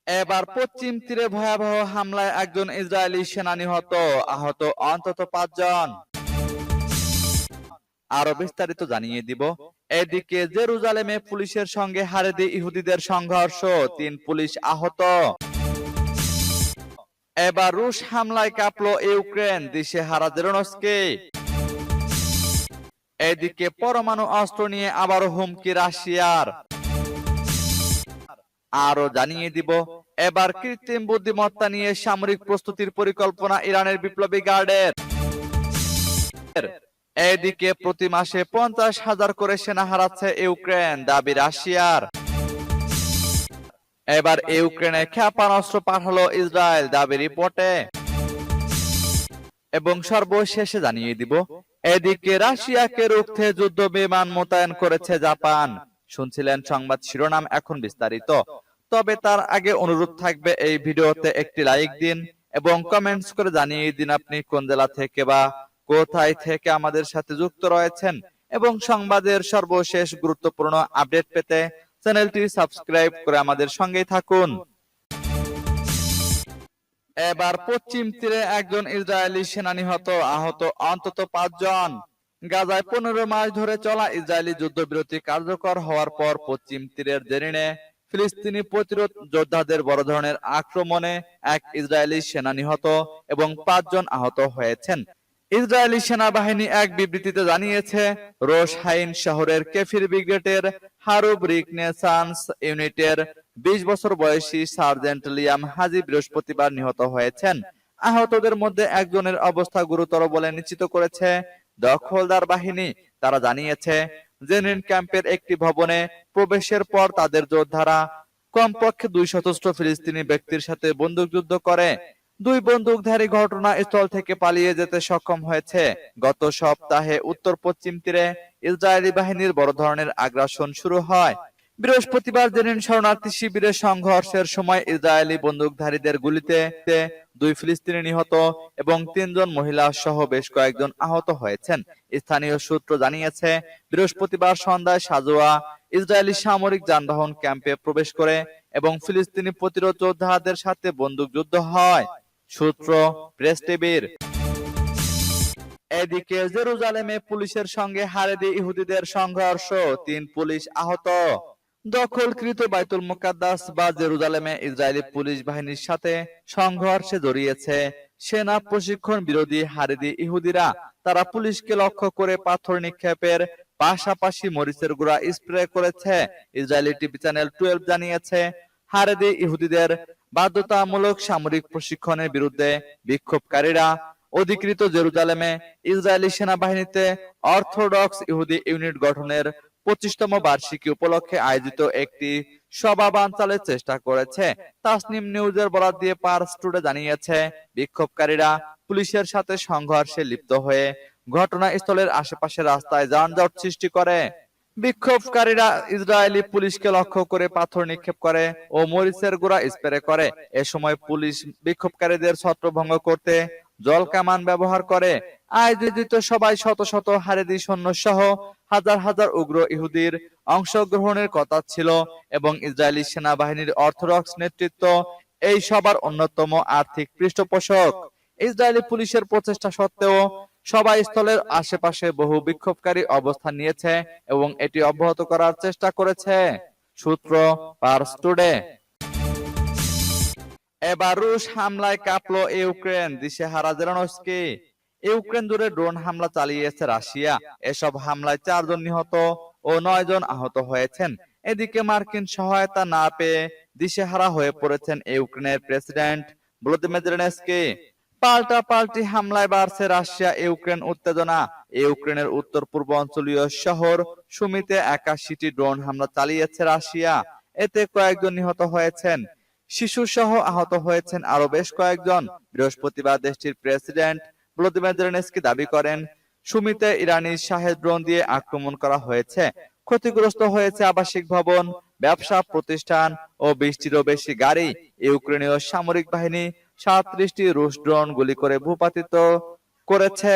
এবার পশ্চিম তীরে ভয়াবহ হামলায় একজন ইসরায়েলি সেনা নিহত, আহত অন্তত 5 জন। আরো বিস্তারিত জানিয়ে দিব। এদিকে জেরুজালেমে পুলিশের সঙ্গে হারেদি ইহুদিদের সংঘর্ষ, 3 পুলিশ আহত। এবার রুশ হামলায় কাঁপল ইউক্রেন, দিশেহারা জেলেনস্কি। এদিকে পরমাণু অস্ত্র নিয়ে আবারও হুমকি রাশিয়ার। আরো জানিয়ে দিব, এবার কৃত্রিম বুদ্ধিমত্তা নিয়ে সামরিক প্রস্তুতির পরিকল্পনা ইরানের বিপ্লবী গার্ডের। এদিকে প্রতি মাসে 50,000 করে সেনা হারাচ্ছে ইউক্রেন, দাবি রাশিয়ার। এবার ইউক্রেনে ক্ষেপণাস্ত্র পাঠালো ইসরায়েল, দাবি রিপোর্টে। এবং সর্বশেষে জানিয়ে দিব, এদিকে রাশিয়াকে রুখতে যুদ্ধ বিমান মোতায়েন করেছে জাপান। শুনছিলেন সংবাদ শিরোনাম, এখন বিস্তারিত। তবে তার আগে অনুরোধ থাকবে এই ভিডিওতে একটি লাইক দিন এবং কমেন্টস করে জানিয়ে দিন আপনি কোন জেলা থেকে বা কোথায় থেকে আমাদের সাথে যুক্ত রয়েছেন। এবং সংবাদের সর্বশেষ গুরুত্বপূর্ণ আপডেট পেতে চ্যানেলটি সাবস্ক্রাইব করে আমাদের সঙ্গেই থাকুন। এবার পশ্চিম তীরে একজন ইসরায়েলি সেনা নিহত, আহত অন্তত 5 জন। গাজায় 15 মাস ধরে চলা ইসরায়েলি যুদ্ধবিরতি কার্যকর হওয়ার পর পশ্চিম তীরের জেরিনে ফিলিস্তিনি প্রতিরোধ যোদ্ধাদের বড় ধরনের আক্রমণে এক ইসরায়েলি সেনা নিহত এবং 5 জন আহত হয়েছেন। ইসরায়েলি সেনাবাহিনী এক বিবৃতিতে জানিয়েছে, রোশ হাইন শহরের কেফির ব্রিগেডের হারুব রিকনেসান্স ইউনিটের 20 বছর বয়সী সার্জেন্ট লিয়াম হাজি বৃহস্পতিবার নিহত হয়েছেন। আহতদের মধ্যে একজনের অবস্থা গুরুতর বলে নিশ্চিত করেছে দখলদার বাহিনী। তারা জানিয়েছে, জেনিন ক্যাম্পের একটি ভবনে প্রবেশের পর তাদের যোদ্ধারা কমপক্ষে 2 সশস্ত্র ফিলিস্তিনি ব্যক্তির সাথে বন্দুকযুদ্ধ করে। 2 বন্দুকধারী ঘটনাস্থল থেকে পালিয়ে যেতে সক্ষম হয়েছে। গত সপ্তাহে উত্তর পশ্চিম তীরে ইসরায়েলি বাহিনীর বড় ধরনের আগ্রাসন শুরু হয়। বৃহস্পতিবার জেনিন শরণার্থী শিবিরে সংঘর্ষের সময় ইসরায়েলি বন্দুকধারীদের গুলিতে 2 ফিলিস্তিনি নিহত এবং 3 জন মহিলা সহ বেশ কয়েকজন আহত হয়েছেন। স্থানীয় সূত্র জানিয়েছে, বৃহস্পতিবার সন্ধ্যায় সাজোয়া ইসরায়েলি সামরিক যানবাহন ক্যাম্পে প্রবেশ করে এবং ফিলিস্তিনি প্রতিরোধ যোদ্ধাদের সাথে বন্দুকযুদ্ধ হয়। সূত্র প্রেস টিভির। এদিকে জেরুজালেমে পুলিশের সঙ্গে হারেদি ইহুদিদের সংঘর্ষ, 3 পুলিশ আহত। দখলকৃত বাইতুল মুকাদ্দাস বা জেরুজালেমে ইসরায়েলি পুলিশ বাহিনীর সাথে সংঘর্ষে জড়িয়েছে সেনা প্রশিক্ষণ বিরোধী হারেদি ইহুদিরা। তারা পুলিশকে লক্ষ্য করে পাথর নিক্ষেপের পাশাপাশি মরিচের গুঁড়া স্প্রে করেছে। ইসরায়েলি টিভি চ্যানেল 12 জানিয়েছে, হারেদি ইহুদিদের বাধ্যতামূলক সামরিক প্রশিক্ষণের বিরুদ্ধে বিক্ষোভকারীরা অধিকৃত জেরুজালেমে ইসরায়েলি সেনাবাহিনীতে অর্থোডক্স ইহুদি ইউনিট গঠনের 25তম বার্ষিকী উপলক্ষে আয়োজিত একটি সভা বানচালের চেষ্টা করেছে। তাসনিম নিউজের বরাত দিয়ে পার্স টুডে জানিয়েছে, বিক্ষোভকারীরা পুলিশের সাথে সংঘর্ষে লিপ্ত হয়ে ঘটনাস্থলের আশেপাশে রাস্তায় যানজট সৃষ্টি করে। বিক্ষোভকারীরা ইসরায়েলি পুলিশকে লক্ষ্য করে পাথর নিক্ষেপ করে ও মরিচের গুঁড়া স্প্রে করে। এ সময় পুলিশ বিক্ষোভকারীদের ছত্রভঙ্গ করতে জল কামান ব্যবহার করে। আয়োজিত সবাই শত শত হারেদি সৈন্য সহ হাজার হাজার উগ্র ইহুদির অংশগ্রহণের কথা ছিল এবং ইসরায়েলি সেনাবাহিনীর অর্থোডক্স নেতৃত্ব এই সবার অন্যতম আর্থিক পৃষ্ঠপোষক। ইসরায়েলি পুলিশের প্রচেষ্টা সত্ত্বেও সভাস্থলের আশেপাশে বহু বিক্ষোভকারী অবস্থান নিয়েছে এবং এটি অব্যাহত করার চেষ্টা করেছে। সূত্র পার্স টুডে। এবার রুশ হামলায় কাঁপল ইউক্রেন, দিশেহারা জেলেনস্কি। ইউক্রেন জুড়ে ড্রোন হামলা চালিয়েছে রাশিয়া। এসব হামলায় 4 জন নিহত ও 9 জন আহত হয়েছেন। এদিকে মার্কিন সহায়তা না পেয়ে দিশেহারা হয়ে পড়েছেন ইউক্রেনের প্রেসিডেন্ট ভলোদিমির জেলেনস্কি। পাল্টাপাল্টি হামলায় বাড়ছে রাশিয়া ইউক্রেন উত্তেজনা। ইউক্রেনের উত্তর পূর্বাঞ্চলীয় শহর সুমিতে 81টি ড্রোন হামলা চালিয়েছে রাশিয়া। এতে কয়েকজন নিহত হয়েছেন। শিশু সহ আহত হয়েছেন আরো বেশ কয়েকজন। বৃহস্পতিবার দেশটির প্রেসিডেন্ট ভলোদিমির জেলেনস্কি দাবি করেন, সুমিতে ইরানি শাহেদ ড্রোন দিয়ে আক্রমণ করা হয়েছে। ক্ষতিগ্রস্ত হয়েছে আবাসিক ভবন, ব্যবসা প্রতিষ্ঠান ও 20টিরও বেশি গাড়ি। ইউক্রেনীয় সামরিক বাহিনী 37টি রুশ ড্রোন গুলি করে ভূপাতিত করেছে।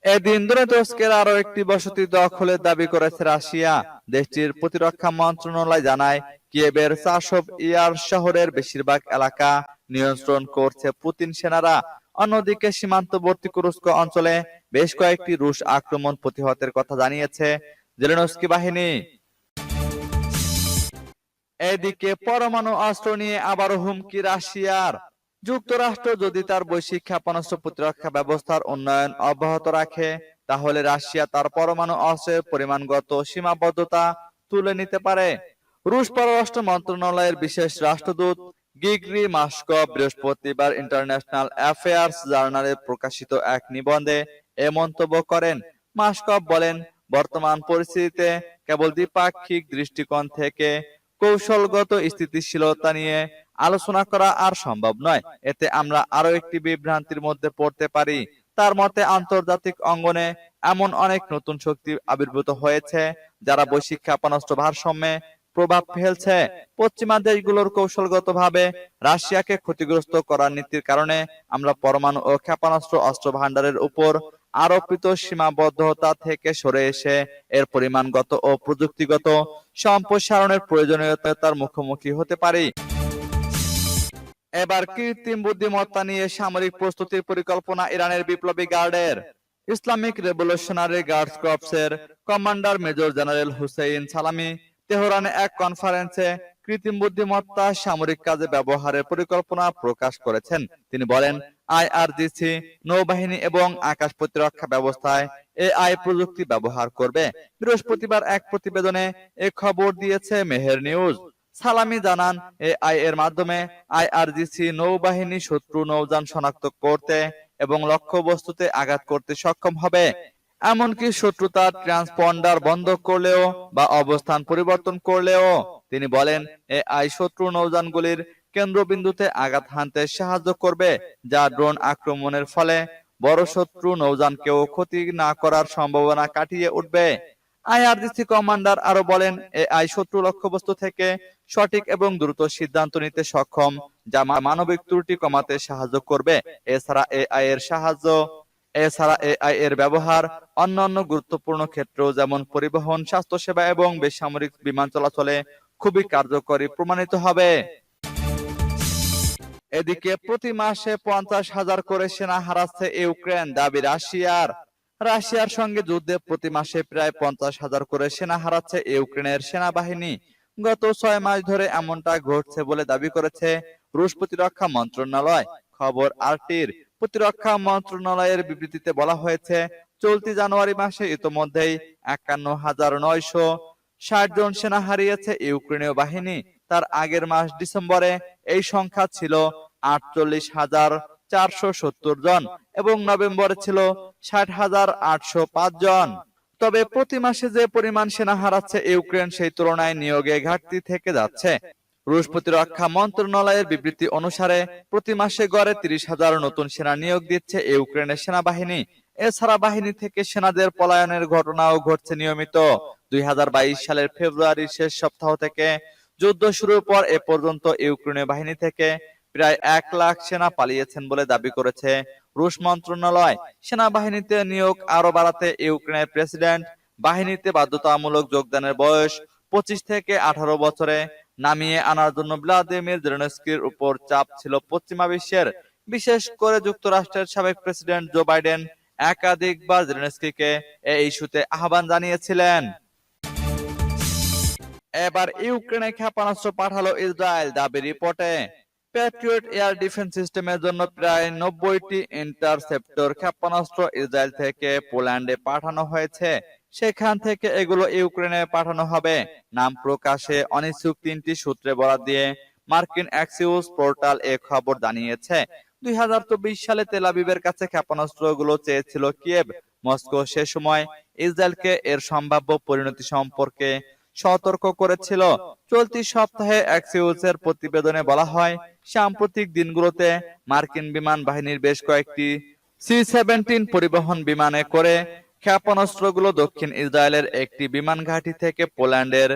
এদিন দোনেৎস্কের আরো একটি বসতি দখলের দাবি করেছে রাশিয়া। দেশটির প্রতিরক্ষা মন্ত্রণালয় জানায়, কিয়েভের চাশোভ ইয়ার শহরের বেশিরভাগ এলাকা নিয়ন্ত্রণ করছে পুতিন সেনারা। অন্যদিকে সীমান্তবর্তী কুরস্ক অঞ্চলে বেশ কয়েকটি রুশ আক্রমণ প্রতিহতের কথা জানিয়েছে জেলেনস্কি বাহিনী। এদিকে পরমাণু অস্ত্র নিয়ে আবারও হুমকি রাশিয়ার। যুক্তরাষ্ট্র যদি তার বৈশ্বিক ক্ষেপণাস্ত্র প্রতিরক্ষা ব্যবস্থার উন্নয়ন অব্যাহত রাখে, তাহলে রাশিয়া তার পরমাণু অস্ত্রের পরিমাণগত সীমাবদ্ধতা তুলে নিতে পারে। রুশ পররাষ্ট্র মন্ত্রণালয়ের বিশেষ রাষ্ট্রদূত গ্রিগরি মাসকভ বৃহস্পতিবার ইন্টারন্যাশনাল অ্যাফেয়ার্স জার্নালে প্রকাশিত এক নিবন্ধে এ মন্তব্য করেন। মাসকভ বলেন, বর্তমান পরিস্থিতিতে কেবল দ্বিপাক্ষিক দৃষ্টিকোণ থেকে কৌশলগত স্থিতিশীলতা নিয়ে আলোচনা করা আর সম্ভব নয়। এতে আমরা আরো একটি বিভ্রান্তির মধ্যে পড়তে পারি। তার মতে, আন্তর্জাতিক অঙ্গনে এমন অনেক নতুন শক্তি আবির্ভূত হয়েছে যারা বৈশ্বিক ক্ষেপণাস্ত্র ভারসাম্যে প্রভাব ফেলছে। পশ্চিমা দেশগুলোর কৌশলগতভাবে রাশিয়াকে ক্ষতিগ্রস্ত করার নীতির কারণে আমরা পরমাণু ও ক্ষেপণাস্ত্র অস্ত্র ভান্ডারের উপর আরোপিত সীমাবদ্ধতা থেকে সরে এসে এর পরিমাণগত ও প্রযুক্তিগত সম্প্রসারণের প্রয়োজনীয়তার মুখোমুখি হতে পারি। এবার কৃত্রিম বুদ্ধিমত্তা নিয়ে সামরিক প্রস্তুতির পরিকল্পনা ইরানের বিপ্লবী গার্ডের। ইসলামিক রেভলিউশনারি গার্ডস কর্পসের commander major general Hossein Salami তেহরানে এক কনফারেন্সে কৃত্রিম বুদ্ধিমত্তা সামরিক কাজে ব্যবহারের পরিকল্পনা প্রকাশ করেছেন। তিনি বলেন, আইআরজিসি নৌবাহিনী এবং আকাশ প্রতিরক্ষা ব্যবস্থায় এআই প্রযুক্তি ব্যবহার করবে। বৃহস্পতিবার এক প্রতিবেদনে এ খবর দিয়েছে মেহের নিউজ। সালামি জানান, এআই এর মাধ্যমে আইআরজিসি নৌবাহিনী শত্রু নৌযান শনাক্ত করতে এবং লক্ষ্যবস্তুতে আঘাত করতে সক্ষম হবে। এমনকি শত্রু তার ট্রান্সপন্ডার বন্ধ করলেও বা অবস্থান পরিবর্তন করলেও। তিনি বলেন, এআই শত্রু নৌযানগুলির কেন্দ্রবিন্দুতে আঘাত হানতে সাহায্য করবে, যা ড্রোন আক্রমণের ফলে বড় শত্রু নৌযানকেও ক্ষতি না করার সম্ভাবনা কাটিয়ে উঠবে। আইআরজিসি কমান্ডার আরো বলেন, এআই শত্রু লক্ষ্যবস্তু থেকে সঠিক এবং দ্রুত সিদ্ধান্ত নিতে সক্ষম, যা মানবিক ত্রুটি কমাতে সাহায্য করবে। এছাড়া এআই এর ব্যবহার অন্যান্য গুরুত্বপূর্ণ ক্ষেত্রেও, যেমন পরিবহন, স্বাস্থ্যসেবা এবং বেসামরিক বিমান চলাচলে খুবই কার্যকরী প্রমাণিত হবে। এদিকে প্রতি মাসে 50,000 করে সেনা হারাচ্ছে ইউক্রেন, দাবি রাশিয়ার। রাশিয়ার সঙ্গে যুদ্ধে প্রতি মাসে প্রায় 50,000 করে সেনা হারাচ্ছে ইউক্রেনের সেনাবাহিনী। গত 6 মাস ধরে এমনটা ঘটছে বলে দাবি করেছে রুশ প্রতিরক্ষা মন্ত্রণালয়। খবর আরটির। প্রতিরক্ষা মন্ত্রণালয়ের বিবৃতিতে বলা হয়েছে, চলতি জানুয়ারি মাসে ইতোমধ্যেই 51,960 জন সেনা হারিয়েছে ইউক্রেনীয় বাহিনী। তার আগের মাস ডিসেম্বরে এই সংখ্যা ছিল 48,470 জন এবং নভেম্বরে ছিল 60,805 জন। তবে প্রতি মাসে যে পরিমাণ সেনা হারাচ্ছে ইউক্রেন, সেই তুলনায় নিয়োগে ঘাটতি থেকে যাচ্ছে। রুশ প্রতিরক্ষা মন্ত্রণালয়ের বিবৃতি অনুসারে প্রতি মাসে গড়ে 30,000 নতুন সেনা নিয়োগ দিচ্ছে ইউক্রেনের সেনাবাহিনী। এছাড়া বাহিনী থেকে সেনাদের পলায়নের ঘটনাও ঘটছে নিয়মিত। 2022 সালের ফেব্রুয়ারির শেষ সপ্তাহ থেকে যুদ্ধ শুরুর পর এ পর্যন্ত ইউক্রেনীয় বাহিনী থেকে প্রায় 1 লাখ সেনা পালিয়েছেন বলে দাবি করেছে রুশ মন্ত্রণালয়। সেনাবাহিনীতে নিয়োগ আরো বাড়াতে ইউক্রেনের প্রেসিডেন্ট বাহিনীতে বাধ্যতামূলক যোগদানের বয়স 25 থেকে 18 বছরে নামিয়ে আনার জন্য ভ্লাদিমির জেলেনস্কির উপর চাপ ছিল পশ্চিমা বিশ্বের। বিশেষ করে যুক্তরাষ্ট্রের সাবেক প্রেসিডেন্ট জো বাইডেন একাধিকবার জেলেনস্কিকে এই ইস্যুতে আহ্বান জানিয়েছিলেন। এবার ইউক্রেনে ক্ষেপণাস্ত্র পাঠালো ইসরায়েল, দাবি রিপোর্টে। প্যাট্রিয়ট এয়ার ডিফেন্স সিস্টেমের জন্য প্রায় 90টি ইন্টারসেপ্টর ক্ষেপণাস্ত্র ইসরায়েল থেকে পোল্যান্ডে পাঠানো হয়েছে। সেখান থেকে এগুলো ইউক্রেনে পাঠানো হবে। নাম প্রকাশে অনিচ্ছুক 3টি সূত্রে বরাত দিয়ে মার্কিন অ্যাক্সিওস পোর্টাল এ খবর জানিয়েছে। 2024 সালে তেল আবিবের কাছে ক্ষেপণাস্ত্রগুলো চেয়েছিল কিয়েভ। মস্কো সে সময় ইসরায়েলকে এর সম্ভাব্য পরিণতি সম্পর্কে সতর্ক করেছিল। চলতি সপ্তাহে অ্যাক্সিওসের প্রতিবেদনে বলা হয়, সাম্প্রতিক দিনগুলোতে মার্কিন বিমান বাহিনীর বেশ কয়েকটি C-17 পরিবহন বিমানে করে ক্ষেপণাস্ত্রগুলো দক্ষিণ ইসরায়েলের একটি বিমান ঘাঁটি থেকে পোল্যান্ডের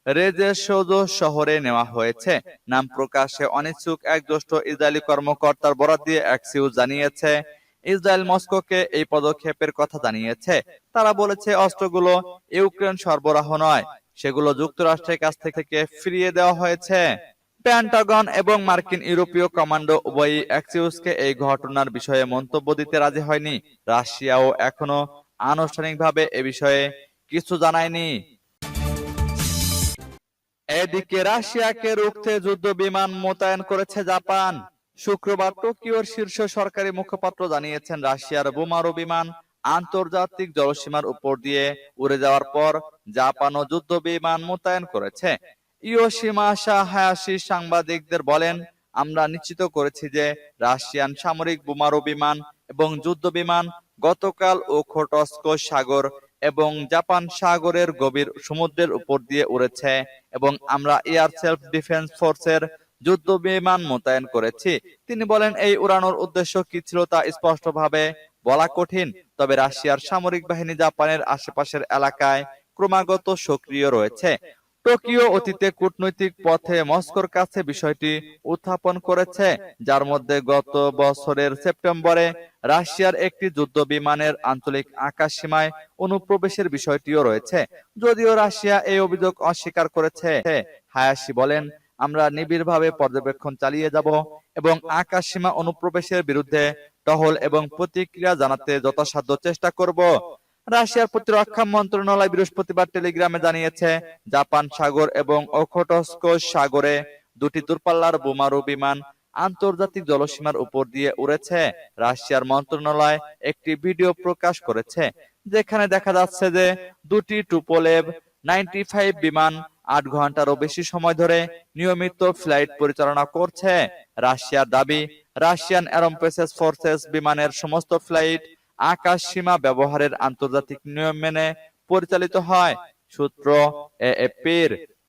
রেজেশোজো শহরে নেওয়া হয়েছে। নাম প্রকাশে অনিচ্ছুক এক জ্যেষ্ঠ ইসরায়েলি কর্মকর্তার বরাত দিয়ে অ্যাক্সিওস জানিয়েছে, ইসরায়েল মস্কোকে এই পদক্ষেপের কথা জানিয়েছে। তারা বলেছে, অস্ত্রগুলো ইউক্রেন সরবরাহ নয়, সেগুলো যুক্তরাষ্ট্রের কাছ থেকে ফিরিয়ে দেওয়া হয়েছে। পেন্টাগন এবং মার্কিন ইউরোপীয় কমান্ডো উভয়ই অ্যাক্সিওসকে এই ঘটনার বিষয়ে মন্তব্য দিতে রাজি হয়নি। রাশিয়াও এখনো আনুষ্ঠানিকভাবে এ বিষয়ে কিছু জানায়নি। এদিকে রাশিয়াকে রুখতে যুদ্ধ বিমান মোতায়েন করেছে জাপান। শুক্রবার টোকিওর শীর্ষ সরকারি মুখপাত্র জানিয়েছেন, রাশিয়ার বোমারু বিমান আন্তর্জাতিক জলসীমার উপর দিয়ে উড়ে যাওয়ার পর জাপানও যুদ্ধ বিমান মোতায়েন করেছে। ইয়োশিমাসা হায়াশি সাংবাদিকদের বলেন, আমরা নিশ্চিত করেছি যে রাশিয়ান সামরিক বোমারু বিমান এবং যুদ্ধ বিমান গতকাল ওখোটস্ক সাগর এবং জাপান সাগরের গভীর সমুদ্রের উপর দিয়ে উড়েছে এবং আমরা এয়ার সেলফ ডিফেন্স ফোর্সের যুদ্ধ বিমান মোতায়েন করেছি। তিনি বলেন, এই উড়ানোর উদ্দেশ্য কি ছিল তা স্পষ্টভাবে বলা কঠিন, তবে রাশিয়ার সামরিক বাহিনী জাপানের আশেপাশের এলাকায় ক্রমাগত সক্রিয় রয়েছে। টোকিও অতীতে কূটনৈতিক পথে মস্কোর কাছে বিষয়টি উত্থাপন করেছে, যার মধ্যে গত বছরের সেপ্টেম্বরে রাশিয়ার একটি যুদ্ধ বিমানের আঞ্চলিক আকাশ সীমায় অনুপ্রবেশের বিষয়টিও রয়েছে। যদিও রাশিয়া এই অভিযোগ অস্বীকার করেছে। হায়াশি বলেন, আমরা নিবিড়ভাবে পর্যবেক্ষণ চালিয়ে যাব এবং আকাশ সীমা অনুপ্রবেশের বিরুদ্ধে টহল এবং প্রতিক্রিয়া জানাতে যথাসাধ্য চেষ্টা করব। রাশিয়ার প্রতিরক্ষা মন্ত্রণালয় বৃহস্পতিবার টেলিগ্রামে জানিয়েছে, জাপান সাগর এবং ওখোটস্ক সাগরে দুটি দূরপাল্লার বোমারু বিমান আন্তর্জাতিক জলসীমার উপর দিয়ে উড়েছে। রাশিয়ার মন্ত্রণালয় একটি ভিডিও প্রকাশ করেছে, যেখানে দেখা যাচ্ছে যে দুটি টুপোলেভ 95 বিমান 8 ঘন্টারও বেশি সময় ধরে নিয়মিত ফ্লাইট পরিচালনা করছে। রাশিয়ার দাবি, রাশিয়ান এরোস্পেস ফোর্সেস বিমানের সমস্ত ফ্লাইট আকাশ সীমা ব্যবহারের আন্তর্জাতিক নিয়ম মেনে পরিচালিত হয়। সূত্র এএফপির।